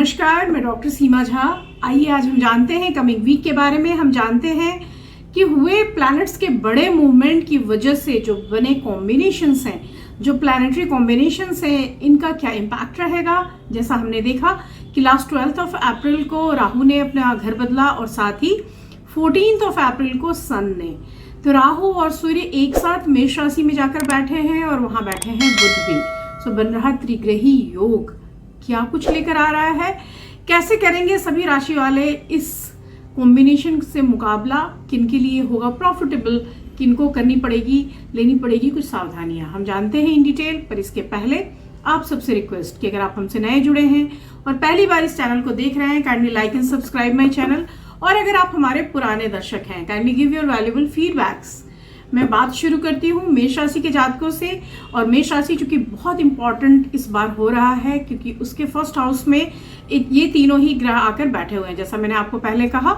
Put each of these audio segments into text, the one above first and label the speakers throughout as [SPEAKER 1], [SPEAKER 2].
[SPEAKER 1] नमस्कार, मैं डॉक्टर सीमा झा। आइए आज हम जानते हैं कमिंग वीक के बारे में। हम जानते हैं कि हुए प्लैनेट्स के बड़े मूवमेंट की वजह से जो बने कॉम्बिनेशंस हैं, जो प्लैनेटरी कॉम्बिनेशंस हैं, इनका क्या इम्पैक्ट रहेगा। जैसा हमने देखा कि लास्ट 12 अप्रैल को राहु ने अपना घर बदला और साथ ही 14 अप्रैल को सन ने। तो राहु और सूर्य एक साथ मेष राशि में जाकर बैठे हैं और वहां बैठे हैं बुध भी। सो बन रहा त्रिग्रही योग। क्या कुछ लेकर आ रहा है, कैसे करेंगे सभी राशि वाले इस कॉम्बिनेशन से मुकाबला, किन के लिए होगा प्रॉफिटेबल, किनको करनी पड़ेगी, लेनी पड़ेगी कुछ सावधानियां, हम जानते हैं इन डिटेल। पर इसके पहले आप सबसे रिक्वेस्ट कि अगर आप हमसे नए जुड़े हैं और पहली बार इस चैनल को देख रहे हैं, kindly like and subscribe my channel. और अगर आप हमारे पुराने दर्शक हैं, kindly give your valuable feedbacks. मैं बात शुरू करती हूँ मेष राशि के जातकों से। और मेष राशि चूंकि बहुत इंपॉर्टेंट इस बार हो रहा है क्योंकि उसके फर्स्ट हाउस में ये तीनों ही ग्रह आकर बैठे हुए हैं। जैसा मैंने आपको पहले कहा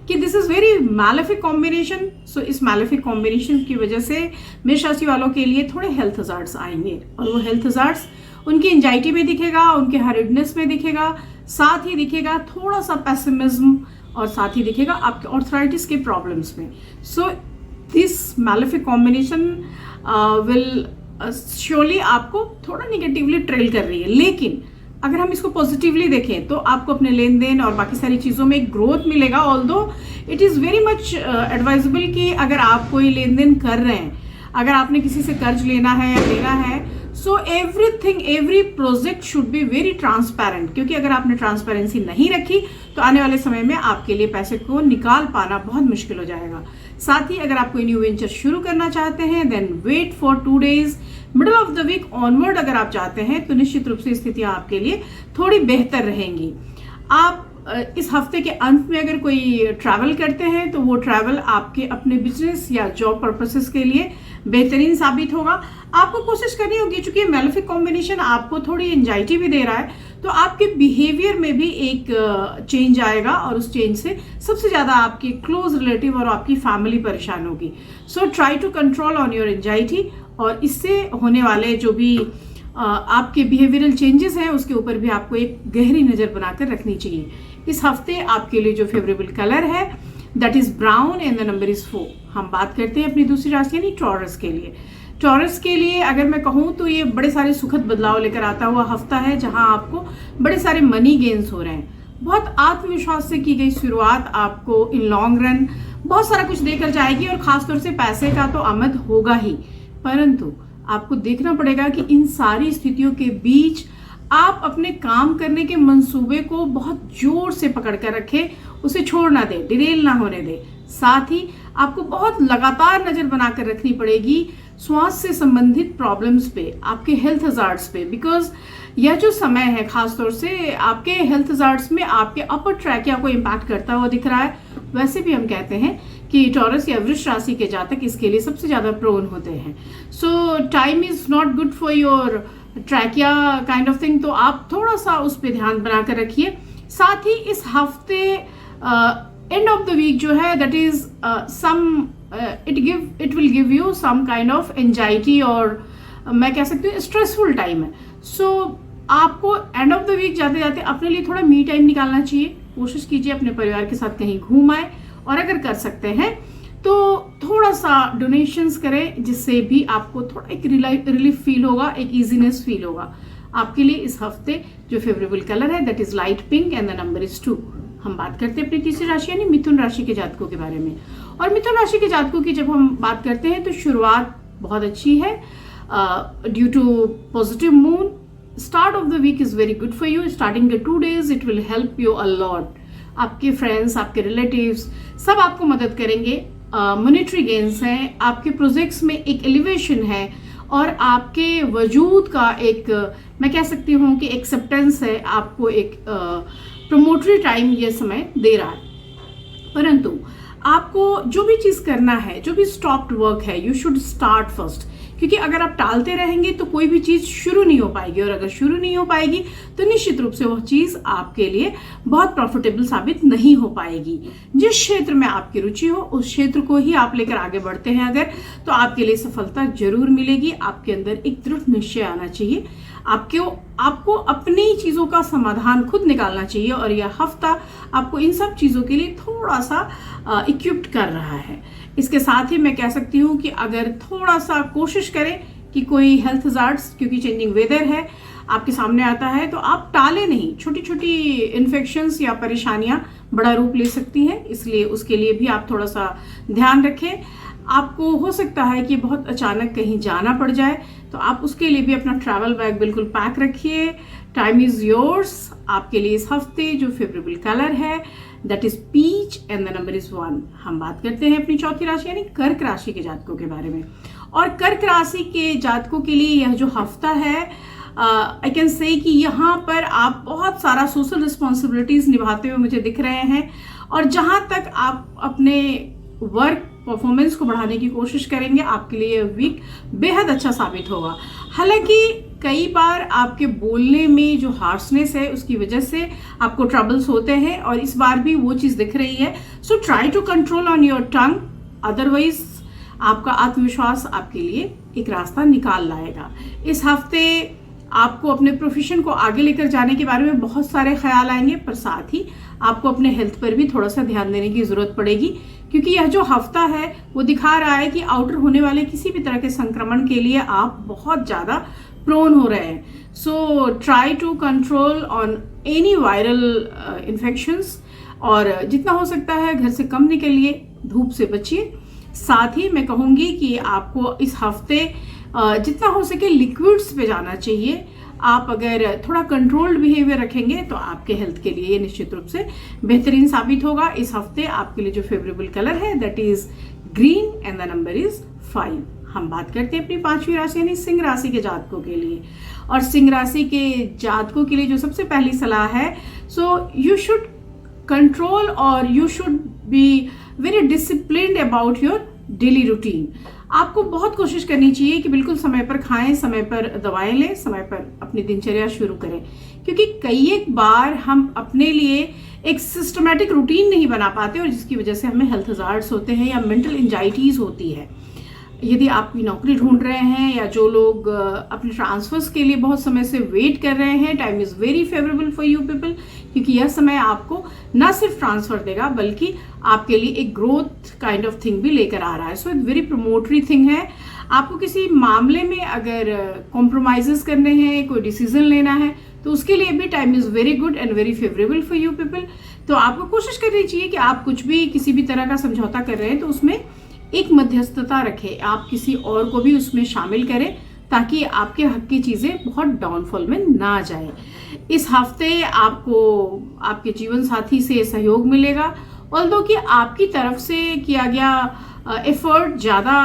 [SPEAKER 1] कि this is very malefic combination. So इस मैलेफिक कॉम्बिनेशन की वजह से मेष राशि वालों के लिए थोड़े हेल्थ हजार्ड्स आएंगे और वो हेल्थ हजार्ड्स उनकी एंजाइटी में दिखेगा, उनके हरिडनेस में दिखेगा, साथ ही दिखेगा थोड़ा सा पेसिमिज्म और साथ ही दिखेगा आपके ऑर्थराइटिस के प्रॉब्लम्स में। So this malefic combination will surely आपको थोड़ा निगेटिवली ट्रेल कर रही है। लेकिन अगर हम इसको पॉजिटिवली देखें तो आपको अपने लेन देन और बाकी सारी चीज़ों में ग्रोथ मिलेगा। Although it is very much advisable कि अगर आप कोई लेन देन कर रहे हैं, अगर आपने किसी से कर्ज लेना है या लेना है, so everything, every project should be very transparent. क्योंकि अगर आपने ट्रांसपेरेंसी नहीं रखी तो आने वाले समय में आपके लिए पैसे को निकाल पाना बहुत मुश्किल हो जाएगा। साथ ही अगर आप कोई न्यू वेंचर शुरू करना चाहते हैं, then wait for 2 days, middle of the week onward अगर आप चाहते हैं तो निश्चित रूप से स्थितियां आपके लिए थोड़ी बेहतर रहेंगी। आप इस हफ्ते के अंत में अगर कोई ट्रैवल करते हैं तो वो ट्रैवल आपके अपने बिजनेस या जॉब पर्पसेस के लिए बेहतरीन साबित होगा। आपको कोशिश करनी होगी, चूंकि मैलेफिक कॉम्बिनेशन आपको थोड़ी एंजाइटी भी दे रहा है, तो आपके बिहेवियर में भी एक चेंज आएगा और उस चेंज से सबसे ज्यादा आपके क्लोज रिलेटिव और आपकी फैमिली परेशान होगी। So try to control on your anxiety और इससे होने वाले जो भी आपके बिहेवियरल चेंजेस हैं उसके ऊपर भी आपको एक गहरी नजर बनाकर रखनी चाहिए। इस हफ्ते आपके लिए जो फेवरेबल कलर है that is brown and the number is 4। हम बात करते हैं अपनी दूसरी राशि यानी टॉरस के लिए। टॉरस के लिए अगर मैं कहूँ तो ये बड़े सारे सुखद बदलाव लेकर आता हुआ हफ्ता है जहां आपको बड़े सारे मनी गेन्स हो रहे हैं। बहुत आत्मविश्वास से की गई शुरुआत आपको इन लॉन्ग रन बहुत सारा कुछ देकर जाएगी और खासतौर से पैसे का तो आमद होगा ही, परंतु आपको देखना पड़ेगा कि इन सारी स्थितियों के बीच आप अपने काम करने के मंसूबे को बहुत जोर से पकड़ कर रखें, उसे छोड़ ना दें, डिरेल ना होने दें। साथ ही आपको बहुत लगातार नजर बनाकर रखनी पड़ेगी श्वास से संबंधित प्रॉब्लम्स पे, आपके हेल्थ हजार्ड्स पे, बिकॉज यह जो समय है खासतौर से आपके हेल्थ हजार्ड्स में आपके अपर ट्रैकिया को इम्पैक्ट करता हुआ दिख रहा है। वैसे भी हम कहते हैं कि टॉरस या वृष राशि के जातक इसके लिए सबसे ज्यादा प्रोन होते हैं। सो time is not good for your trachea kind of thing, तो आप थोड़ा सा उस पर ध्यान बनाकर रखिए। साथ ही इस हफ्ते एंड ऑफ द वीक जो है that is some it will give you some kind of anxiety और मैं कह सकती हूँ स्ट्रेसफुल टाइम है। सो आपको एंड ऑफ द वीक जाते जाते अपने लिए थोड़ा मी टाइम निकालना चाहिए। कोशिश कीजिए अपने परिवार के साथ कहीं घूम आए और अगर कर सकते हैं तो थोड़ा सा डोनेशंस करें, जिससे भी आपको थोड़ा एक रिलीफ फील होगा, एक इजीनेस फील होगा। आपके लिए इस हफ्ते जो फेवरेबल कलर है that is light pink and the number is 2। हम बात करते हैं अपनी तीसरी राशि यानी मिथुन राशि के जातकों के बारे में। और मिथुन राशि के जातकों की जब हम बात करते हैं तो शुरुआत बहुत अच्छी है due to positive moon. Start of the week is very good for you. Starting the 2 days it will help you a lot. आपके फ्रेंड्स, आपके रिलेटिव्स सब आपको मदद करेंगे। मॉनेटरी गेन्स हैं, आपके प्रोजेक्ट्स में एक एलिवेशन है और आपके वजूद का एक मैं कह सकती हूँ कि एक्सेप्टेंस है, आपको एक प्रमोटरी टाइम ये समय दे रहा है। परंतु आपको जो भी चीज करना है, जो भी स्टॉप्ड वर्क है, यू शुड स्टार्ट फर्स्ट, क्योंकि अगर आप टालते रहेंगे तो कोई भी चीज शुरू नहीं हो पाएगी और अगर शुरू नहीं हो पाएगी तो निश्चित रूप से वह चीज आपके लिए बहुत प्रॉफिटेबल साबित नहीं हो पाएगी। जिस क्षेत्र में आपकी रुचि हो उस क्षेत्र को ही आप लेकर आगे बढ़ते हैं अगर, तो आपके लिए सफलता जरूर मिलेगी। आपके अंदर एक दृढ़ निश्चय आना चाहिए। आपको अपनी चीज़ों का समाधान खुद निकालना चाहिए और यह हफ्ता आपको इन सब चीज़ों के लिए थोड़ा सा इक्विप्ड कर रहा है। इसके साथ ही मैं कह सकती हूँ कि अगर थोड़ा सा कोशिश करें कि कोई हेल्थ हज़ार्ड्स, क्योंकि चेंजिंग वेदर है, आपके सामने आता है तो आप टाले नहीं। छोटी छोटी इन्फेक्शंस या परेशानियां बड़ा रूप ले सकती हैं, इसलिए उसके लिए भी आप थोड़ा सा ध्यान रखें। आपको हो सकता है कि बहुत अचानक कहीं जाना पड़ जाए, तो आप उसके लिए भी अपना ट्रैवल बैग बिल्कुल पैक रखिए। Time is yours. आपके लिए इस हफ्ते जो फेवरेबल कलर है that is peach and the number is 1। हम बात करते हैं अपनी चौथी राशि यानी कर्क राशि के जातकों के बारे में। और कर्क राशि के जातकों के लिए यह जो हफ्ता है, आई कैन से कि यहाँ पर आप बहुत सारा सोशल रिस्पॉन्सिबिलिटीज निभाते हुए मुझे दिख रहे हैं, और जहाँ तक आप अपने वर्क परफॉर्मेंस को बढ़ाने की कोशिश करेंगे, आपके लिए यह वीक बेहद अच्छा साबित होगा। हालांकि कई बार आपके बोलने में जो हार्शनेस है उसकी वजह से आपको ट्रबल्स होते हैं, और इस बार भी वो चीज़ दिख रही है। So try to control on your tongue, otherwise आपका आत्मविश्वास आपके लिए एक रास्ता निकाल लाएगा। इस हफ्ते आपको अपने प्रोफेशन को आगे लेकर जाने के बारे में बहुत सारे ख्याल आएंगे, पर साथ ही आपको अपने हेल्थ पर भी थोड़ा सा ध्यान देने की जरूरत पड़ेगी, क्योंकि यह जो हफ्ता है वो दिखा रहा है कि आउटर होने वाले किसी भी तरह के संक्रमण के लिए आप बहुत ज़्यादा प्रोन हो रहे हैं। So try to control on any viral infections, और जितना हो सकता है घर से कम निकलिए, धूप से बचिए। साथ ही मैं कहूँगी कि आपको इस हफ्ते जितना हो सके लिक्विड्स पे जाना चाहिए। आप अगर थोड़ा कंट्रोल्ड बिहेवियर रखेंगे तो आपके हेल्थ के लिए निश्चित रूप से बेहतरीन साबित होगा। इस हफ्ते आपके लिए जो फेवरेबल कलर है that is green and the number is 5। हम बात करते हैं अपनी पांचवी राशि यानी सिंह राशि के जातकों के लिए। और सिंह राशि के जातकों के लिए जो सबसे पहली सलाह है, सो यू शुड कंट्रोल और you should be very disciplined about your daily routine. आपको बहुत कोशिश करनी चाहिए कि बिल्कुल समय पर खाएं, समय पर दवाएं लें, समय पर अपनी दिनचर्या शुरू करें, क्योंकि कई एक बार हम अपने लिए एक सिस्टमैटिक रूटीन नहीं बना पाते और जिसकी वजह से हमें हेल्थ हज़ार्ड्स होते हैं या मेंटल एंजाइटीज होती है। यदि आप कोई नौकरी ढूंढ रहे हैं या जो लोग अपने ट्रांसफर्स के लिए बहुत समय से वेट कर रहे हैं, time is very favourable for you people, क्योंकि यह समय आपको न सिर्फ ट्रांसफर देगा बल्कि आपके लिए एक ग्रोथ काइंड ऑफ थिंग भी लेकर आ रहा है। सो इट वेरी प्रमोटरी थिंग है। आपको किसी मामले में अगर कॉम्प्रोमाइजेस करने हैं, कोई डिसीजन लेना है, तो उसके लिए भी time is very good and very favourable for you people. तो आपको कोशिश करनी चाहिए कि आप कुछ भी किसी भी तरह का समझौता कर रहे हैं तो उसमें एक मध्यस्थता रखें, आप किसी और को भी उसमें शामिल करें ताकि आपके हक की चीज़ें बहुत डाउनफॉल में ना जाए। इस हफ्ते आपको आपके जीवन साथी से सहयोग मिलेगा, ऑल्दो कि आपकी तरफ से किया गया एफर्ट ज़्यादा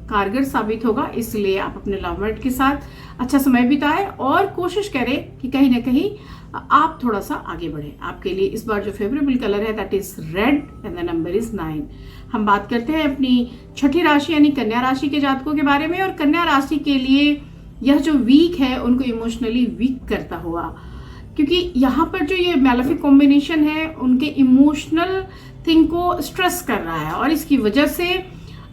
[SPEAKER 1] कारगर साबित होगा, इसलिए आप अपने लवमेट के साथ अच्छा समय बिताएं और कोशिश करें कि कहीं ना कहीं आप थोड़ा सा आगे बढ़े। आपके लिए इस बार जो फेवरेबल कलर है that is red and the number is 9। हम बात करते हैं अपनी छठी राशि यानी कन्या राशि के जातकों के बारे में। और कन्या राशि के लिए यह जो वीक है उनको इमोशनली वीक करता हुआ, क्योंकि यहाँ पर जो ये मैलेफिक कॉम्बिनेशन है उनके इमोशनल थिंग को स्ट्रेस कर रहा है, और इसकी वजह से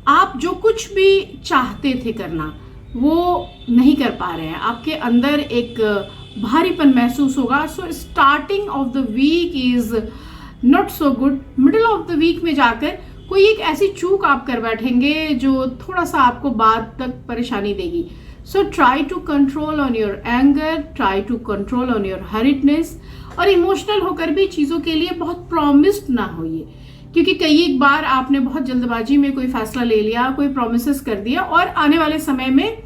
[SPEAKER 1] आप जो कुछ भी चाहते थे करना वो नहीं कर पा रहे हैं। आपके अंदर एक भारीपन महसूस होगा। So starting of the week is not so good. Middle of the week में जाकर कोई एक ऐसी चूक आप कर बैठेंगे जो थोड़ा सा आपको बाद तक परेशानी देगी। So try to control on your anger, try to control on your hurriedness, और इमोशनल होकर भी चीज़ों के लिए बहुत प्रॉमिस्ड ना होइए, क्योंकि कई एक बार आपने बहुत जल्दबाजी में कोई फैसला ले लिया, कोई प्रोमिसेस कर दिया और आने वाले समय में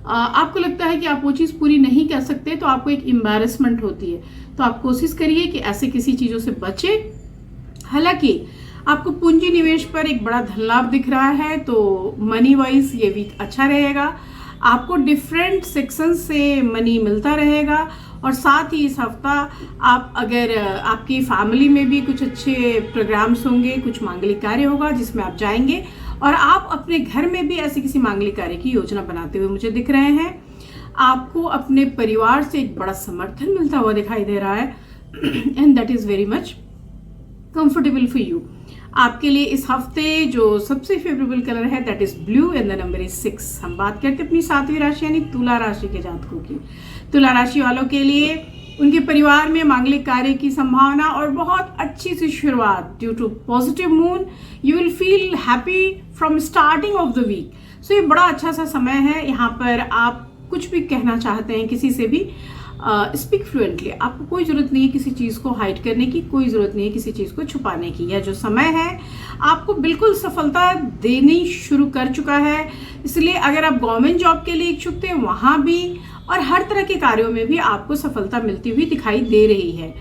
[SPEAKER 1] आपको लगता है कि आप वो चीज़ पूरी नहीं कर सकते, तो आपको एक एम्बैरेसमेंट होती है। तो आप कोशिश करिए कि ऐसे किसी चीज़ों से बचें। हालांकि आपको पूंजी निवेश पर एक बड़ा धन लाभ दिख रहा है, तो मनी वाइज ये वीक अच्छा रहेगा। आपको डिफरेंट सेक्शन से मनी मिलता रहेगा, और साथ ही इस हफ्ता आप अगर आपकी फैमिली में भी कुछ अच्छे प्रोग्राम्स होंगे, कुछ मांगलिक कार्य होगा जिसमें आप जाएंगे, और आप अपने घर में भी ऐसे किसी मांगलिक कार्य की योजना बनाते हुए मुझे दिख रहे हैं। आपको अपने परिवार से एक बड़ा समर्थन मिलता हुआ दिखाई दे रहा है and that is very much comfortable for you. आपके लिए इस हफ्ते जो सबसे फेवरेबल कलर है that is blue and the number is 6। हम बात करते हैं अपनी 7वीं राशि यानी तुला राशि के जातकों की। तुला राशि वालों के लिए उनके परिवार में मांगलिक कार्य की संभावना और बहुत अच्छी सी शुरुआत। Due to positive moon you will feel happy from starting of the week. So ये बड़ा अच्छा सा समय है। यहाँ पर आप कुछ भी कहना चाहते हैं किसी से भी स्पीक फ्लुएंटली। आपको कोई ज़रूरत नहीं है किसी चीज़ को हाइड करने की, कोई ज़रूरत नहीं है किसी चीज़ को छुपाने की। यह जो समय है आपको बिल्कुल सफलता देनी शुरू कर चुका है। इसलिए अगर आप गवर्नमेंट जॉब के लिए इच्छुक थे वहाँ भी और हर तरह के कार्यों में भी आपको सफलता मिलती हुई दिखाई दे रही है।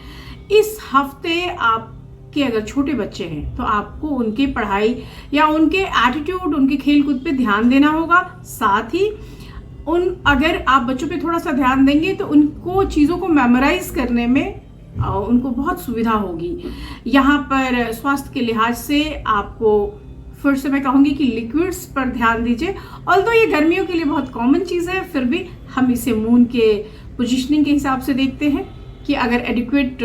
[SPEAKER 1] इस हफ्ते आपके अगर छोटे बच्चे हैं तो आपको उनकी पढ़ाई या उनके एटीट्यूड, उनके खेल कूद पे ध्यान देना होगा। साथ ही अगर आप बच्चों पे थोड़ा सा ध्यान देंगे तो उनको चीज़ों को मेमोराइज करने में उनको बहुत सुविधा होगी। यहाँ पर स्वास्थ्य के लिहाज से आपको फिर से मैं कहूँगी कि लिक्विड्स पर ध्यान दीजिए। ऑल्दो ये गर्मियों के लिए बहुत कॉमन चीज़ है, फिर भी हम इसे मून के पोजिशनिंग के हिसाब से देखते हैं कि अगर एडिक्वेट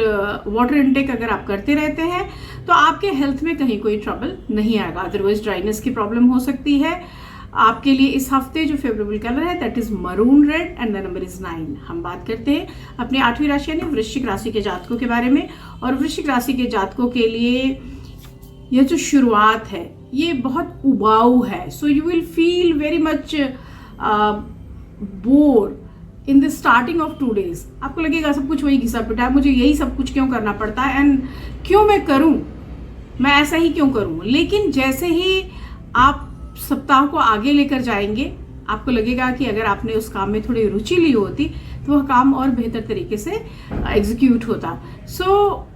[SPEAKER 1] वाटर इनटेक अगर आप करते रहते हैं तो आपके हेल्थ में कहीं कोई ट्रबल नहीं आएगा। अदरवाइज ड्राइनेस की प्रॉब्लम हो सकती है। आपके लिए इस हफ्ते जो फेवरेबल कलर है that is maroon red and the number is 9। हम बात करते हैं अपने 8वीं राशि यानी वृश्चिक राशि के जातकों के बारे में। और वृश्चिक राशि के जातकों के लिए यह जो शुरुआत है ये बहुत उबाऊ है। So you will feel very much bore in the starting of 2 days। आपको लगेगा सब कुछ वही घिसा पिटा है, मुझे यही सब कुछ क्यों करना पड़ता है एंड क्यों मैं करूं, मैं ऐसा ही क्यों करूं। लेकिन जैसे ही आप सप्ताह को आगे लेकर जाएंगे आपको लगेगा कि अगर आपने उस काम में थोड़ी रुचि ली होती तो वह काम और बेहतर तरीके से एग्जीक्यूट होता। सो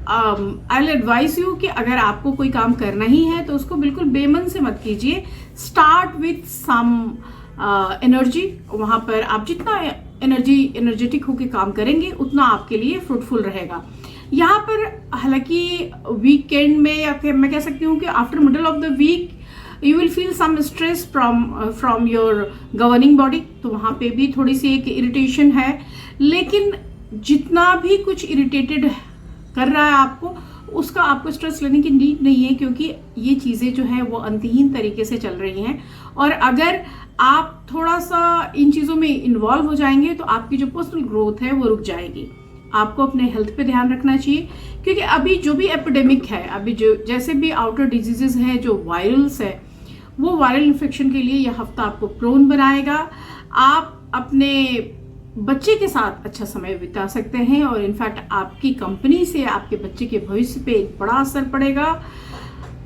[SPEAKER 1] आई विल एडवाइज यू कि अगर आपको कोई काम करना ही है तो उसको बिल्कुल बेमन से मत कीजिए। Start with some energy. वहाँ पर आप जितना एनर्जेटिक होकर काम करेंगे उतना आपके लिए फ्रूटफुल रहेगा। यहाँ पर हालांकि वीकेंड में या फिर मैं कह सकती हूँ कि after middle of the week you will feel some stress from your governing body. तो वहाँ पे भी थोड़ी सी एक इरिटेशन है। लेकिन जितना भी कुछ इरिटेटेड कर रहा है आपको उसका आपको स्ट्रेस लेने की नीड नहीं है, क्योंकि ये चीज़ें जो है वो अंतहीन तरीके से चल रही हैं। और अगर आप थोड़ा सा इन चीज़ों में इन्वॉल्व हो जाएंगे तो आपकी जो पर्सनल ग्रोथ है वो रुक जाएगी। आपको अपने हेल्थ पे ध्यान रखना चाहिए, क्योंकि अभी जो भी एपिडेमिक है, अभी जो जैसे भी आउटर डिजीजेस हैं, जो वायरल्स है, वो वायरल इन्फेक्शन के लिए यह हफ्ता आपको प्रोन बनाएगा। आप अपने बच्चे के साथ अच्छा समय बिता सकते हैं और इनफैक्ट आपकी कंपनी से आपके बच्चे के भविष्य पे एक बड़ा असर पड़ेगा।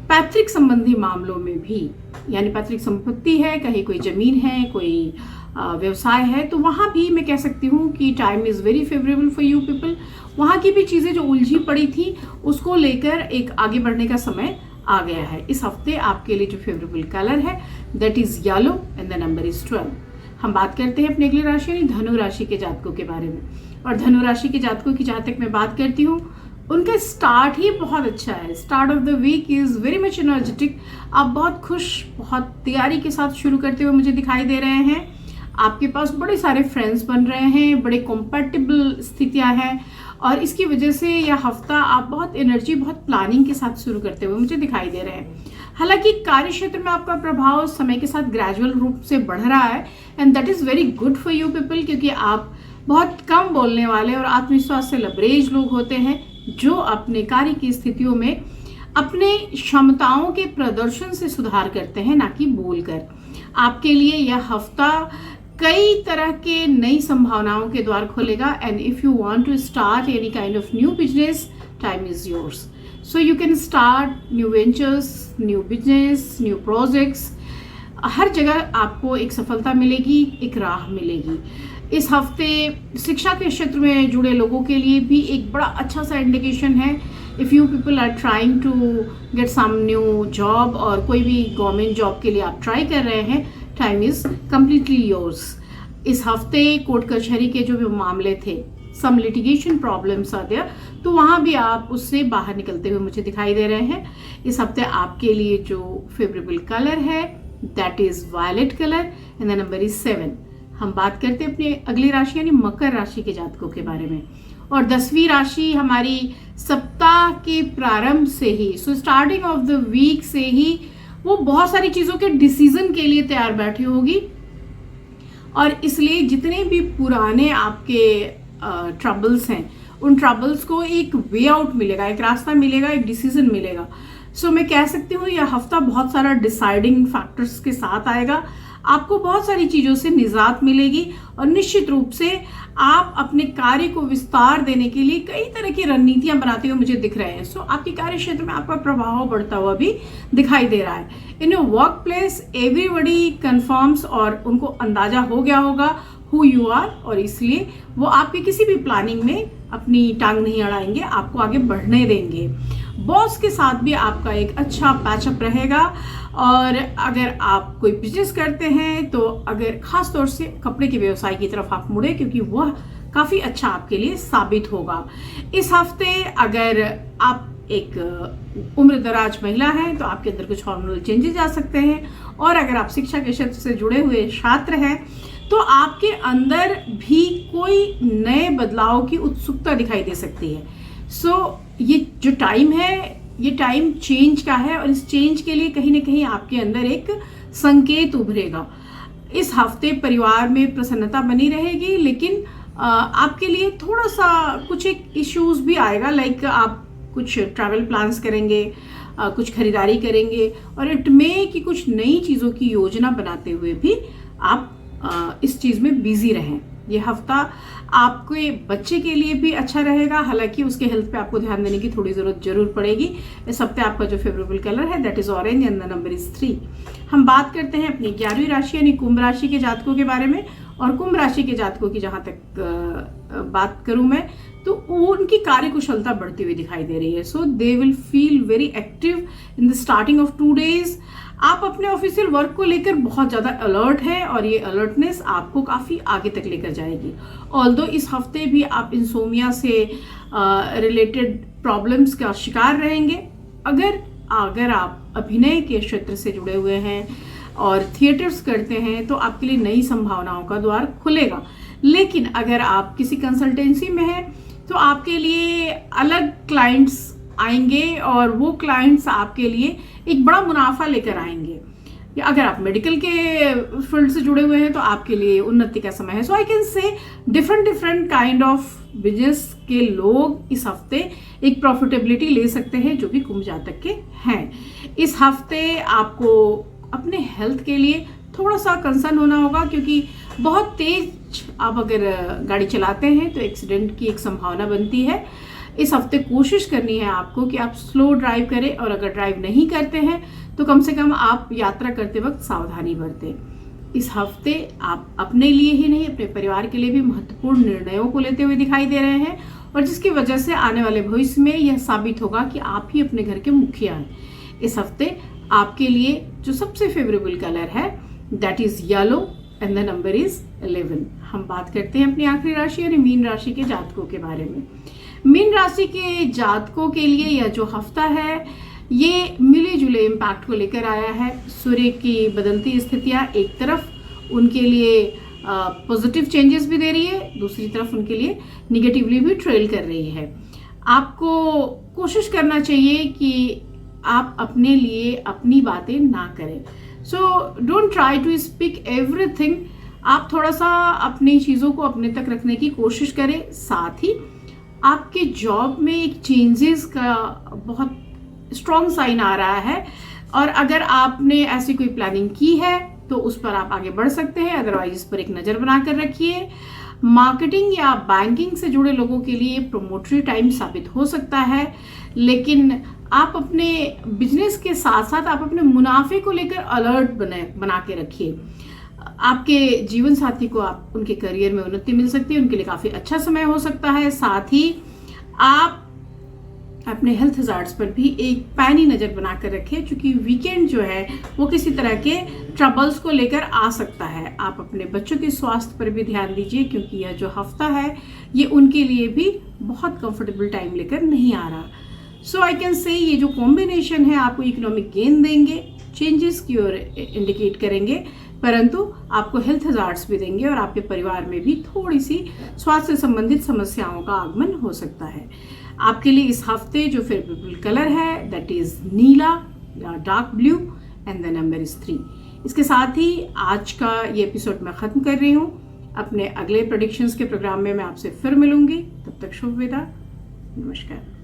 [SPEAKER 1] पैतृक संबंधी मामलों में भी, यानी पैतृक संपत्ति है, कहीं कोई जमीन है, कोई व्यवसाय है, तो वहाँ भी मैं कह सकती हूँ कि time is very favourable for you people. वहाँ की भी चीज़ें जो उलझी पड़ी थी उसको लेकर एक आगे बढ़ने का समय आ गया है। इस हफ्ते आपके लिए जो फेवरेबल कलर है that is yellow and the number is 12। हम बात करते हैं अपनी अगली राशि यानी धनु राशि के जातकों के बारे में। और धनु राशि के जातकों की जहाँ तक मैं बात करती हूँ उनका स्टार्ट ही बहुत अच्छा है। Start of the week is very much energetic. आप बहुत खुश, बहुत तैयारी के साथ शुरू करते हुए मुझे दिखाई दे रहे हैं। आपके पास बड़े सारे फ्रेंड्स बन रहे हैं, बड़े कंपैटिबल स्थितियां हैं और इसकी वजह से यह हफ्ता आप बहुत एनर्जी, बहुत प्लानिंग के साथ शुरू करते हुए मुझे दिखाई दे रहे हैं। हालांकि कार्य क्षेत्र में आपका प्रभाव समय के साथ ग्रेजुअल रूप से बढ़ रहा है and that is very good for you people, क्योंकि आप बहुत कम बोलने वाले और आत्मविश्वास से लबरेज लोग होते हैं जो अपने कार्य की स्थितियों में अपने क्षमताओं के प्रदर्शन से सुधार करते हैं, ना कि बोलकर। आपके लिए यह हफ्ता कई तरह के नई संभावनाओं के द्वार खोलेगा and if you want to start any kind of new business, time is yours. So you can start new ventures, new business, new projects. हर जगह आपको एक सफलता मिलेगी, एक राह मिलेगी। इस हफ्ते शिक्षा के क्षेत्र में जुड़े लोगों के लिए भी एक बड़ा अच्छा सा इंडिकेशन है। If you people are trying to get some new job और कोई भी गवर्नमेंट जॉब के लिए आप ट्राई कर रहे हैं, टाइम इज़ कम्प्लीटली योर्स। इस हफ्ते कोर्ट कचहरी के जो भी मामले थे, सम लिटिगेशन प्रॉब्लम्स आर देयर, तो वहाँ भी आप उससे बाहर निकलते हुए मुझे दिखाई दे रहे हैं। इस हफ्ते आपके लिए जो फेवरेबल कलर है that is violet colour and the number is 7। हम बात करते हैं अपनी अगली राशि यानी मकर राशि के जातकों के बारे में। और 10वीं राशि हमारी सप्ताह के प्रारंभ से ही, so starting of the week से ही वो बहुत सारी चीज़ों के डिसीजन के लिए तैयार बैठी होगी। और इसलिए जितने भी पुराने आपके ट्रबल्स हैं, उन ट्रबल्स को एक वे आउट मिलेगा, एक रास्ता मिलेगा, एक डिसीजन मिलेगा। सो मैं कह सकती हूँ यह हफ्ता बहुत सारा डिसाइडिंग फैक्टर्स के साथ आएगा। आपको बहुत सारी चीज़ों से निजात मिलेगी और निश्चित रूप से आप अपने कार्य को विस्तार देने के लिए कई तरह की रणनीतियां बनाते हुए मुझे दिख रहे हैं। सो आपके कार्य क्षेत्र में आपका प्रभाव बढ़ता हुआ भी दिखाई दे रहा है। In your work place everybody confirms, और उनको अंदाजा हो गया होगा हु यू आर, और इसलिए वो आपके किसी भी प्लानिंग में अपनी टांग नहीं अड़ाएंगे, आपको आगे बढ़ने देंगे। बॉस के साथ भी आपका एक अच्छा पैचअप रहेगा। और अगर आप कोई बिजनेस करते हैं तो अगर खास तौर से कपड़े के व्यवसाय की तरफ आप मुड़े, क्योंकि वह काफ़ी अच्छा आपके लिए साबित होगा। इस हफ्ते अगर आप एक उम्र दराज महिला हैं तो आपके अंदर कुछ हार्मोनल चेंजेस आ सकते हैं, और अगर आप शिक्षा के क्षेत्र से जुड़े हुए छात्र हैं तो आपके अंदर भी कोई नए बदलाव की उत्सुकता दिखाई दे सकती है। सो ये जो टाइम है, ये टाइम चेंज का है, और इस चेंज के लिए कहीं ना कहीं आपके अंदर एक संकेत उभरेगा। इस हफ्ते परिवार में प्रसन्नता बनी रहेगी, लेकिन आपके लिए थोड़ा सा कुछ एक इश्यूज भी आएगा, लाइक आप कुछ ट्रैवल प्लान्स करेंगे, कुछ खरीदारी करेंगे, और इट में कि कुछ नई चीज़ों की योजना बनाते हुए भी आप इस चीज़ में बिजी रहें। ये हफ्ता आपके बच्चे के लिए भी अच्छा रहेगा, हालांकि उसके हेल्थ पे आपको ध्यान देने की थोड़ी ज़रूरत जरूर पड़ेगी। इस हफ्ते आपका जो फेवरेबल कलर है that is orange and the number is 3। हम बात करते हैं अपनी 11वीं राशि यानी कुंभ राशि के जातकों के बारे में। और कुंभ राशि के जातकों की जहाँ तक बात करूँ मैं, तो उनकी कार्य कुशलता बढ़ती हुई दिखाई दे रही है। So they will feel very active in the starting of 2 days. आप अपने ऑफिशियल वर्क को लेकर बहुत ज़्यादा अलर्ट है, और ये अलर्टनेस आपको काफ़ी आगे तक लेकर जाएगी। ऑल्दो इस हफ्ते भी आप इंसोमिया से रिलेटेड प्रॉब्लम्स का शिकार रहेंगे। अगर आप अभिनय के क्षेत्र से जुड़े हुए हैं और थिएटर्स करते हैं तो आपके लिए नई संभावनाओं का द्वार खुलेगा। लेकिन अगर आप किसी कंसल्टेंसी में हैं तो आपके लिए अलग क्लाइंट्स आएंगे, और वो क्लाइंट्स आपके लिए एक बड़ा मुनाफा लेकर आएंगे। या अगर आप मेडिकल के फील्ड से जुड़े हुए हैं तो आपके लिए उन्नति का समय है। So I can say different kind of business के लोग इस हफ्ते एक प्रॉफिटेबिलिटी ले सकते हैं, जो भी कुंभ जातक के हैं। इस हफ्ते आपको अपने हेल्थ के लिए थोड़ा सा कंसर्न होना होगा, क्योंकि बहुत तेज आप अगर गाड़ी चलाते हैं तो एक्सीडेंट की एक संभावना बनती है। इस हफ्ते कोशिश करनी है आपको कि आप स्लो ड्राइव करें, और अगर ड्राइव नहीं करते हैं तो कम से कम आप यात्रा करते वक्त सावधानी बरतें। इस हफ्ते आप अपने लिए ही नहीं, अपने परिवार के लिए भी महत्वपूर्ण निर्णयों को लेते हुए दिखाई दे रहे हैं, और जिसकी वजह से आने वाले भविष्य में यह साबित होगा कि आप ही अपने घर के मुखिया हैं। इस हफ्ते आपके लिए जो सबसे फेवरेबल कलर है that is yellow and the number is 11। हम बात करते हैं अपनी आखिरी राशि यानी मीन राशि के जातकों के बारे में। मीन राशि के जातकों के लिए यह जो हफ्ता है ये मिले जुले इम्पैक्ट को लेकर आया है। सूर्य की बदलती स्थितियां एक तरफ उनके लिए पॉजिटिव चेंजेस भी दे रही है, दूसरी तरफ उनके लिए निगेटिवली भी ट्रेल कर रही है। आपको कोशिश करना चाहिए कि आप अपने लिए अपनी बातें ना करें। So don't try to speak everything. आप थोड़ा सा अपनी चीज़ों को अपने तक रखने की कोशिश करें। साथ ही आपके जॉब में एक चेंजेस का बहुत स्ट्रॉन्ग साइन आ रहा है, और अगर आपने ऐसी कोई प्लानिंग की है तो उस पर आप आगे बढ़ सकते हैं, अदरवाइज इस पर एक नज़र बनाकर रखिए। मार्केटिंग या बैंकिंग से जुड़े लोगों के लिए प्रोमोटरी टाइम साबित हो सकता है, लेकिन आप अपने बिजनेस के साथ साथ आप अपने मुनाफे को लेकर अलर्ट बना के रखिए। आपके जीवन साथी को आप उनके करियर में उन्नति मिल सकती है, उनके लिए काफ़ी अच्छा समय हो सकता है। साथ ही आप अपने हेल्थ हजार्ड्स पर भी एक पैनी नज़र बनाकर रखें, क्योंकि वीकेंड जो है वो किसी तरह के ट्रबल्स को लेकर आ सकता है। आप अपने बच्चों के स्वास्थ्य पर भी ध्यान दीजिए, क्योंकि यह जो हफ्ता है ये उनके लिए भी बहुत कंफर्टेबल टाइम लेकर नहीं आ रहा। सो आई कैन से ये जो कॉम्बिनेशन है आपको इकोनॉमिक गेन देंगे, चेंजेस की ओर इंडिकेट करेंगे, परंतु आपको हेल्थ हजार्ड्स भी देंगे और आपके परिवार में भी थोड़ी सी स्वास्थ्य से संबंधित समस्याओं का आगमन हो सकता है। आपके लिए इस हफ्ते जो फेवरेबल कलर है that is Neela, dark blue and the number is 3। इसके साथ ही आज का ये एपिसोड मैं ख़त्म कर रही हूँ। अपने अगले प्रेडिक्शंस के प्रोग्राम में मैं आपसे फिर मिलूंगी। तब तक शुभ विदा, नमस्कार।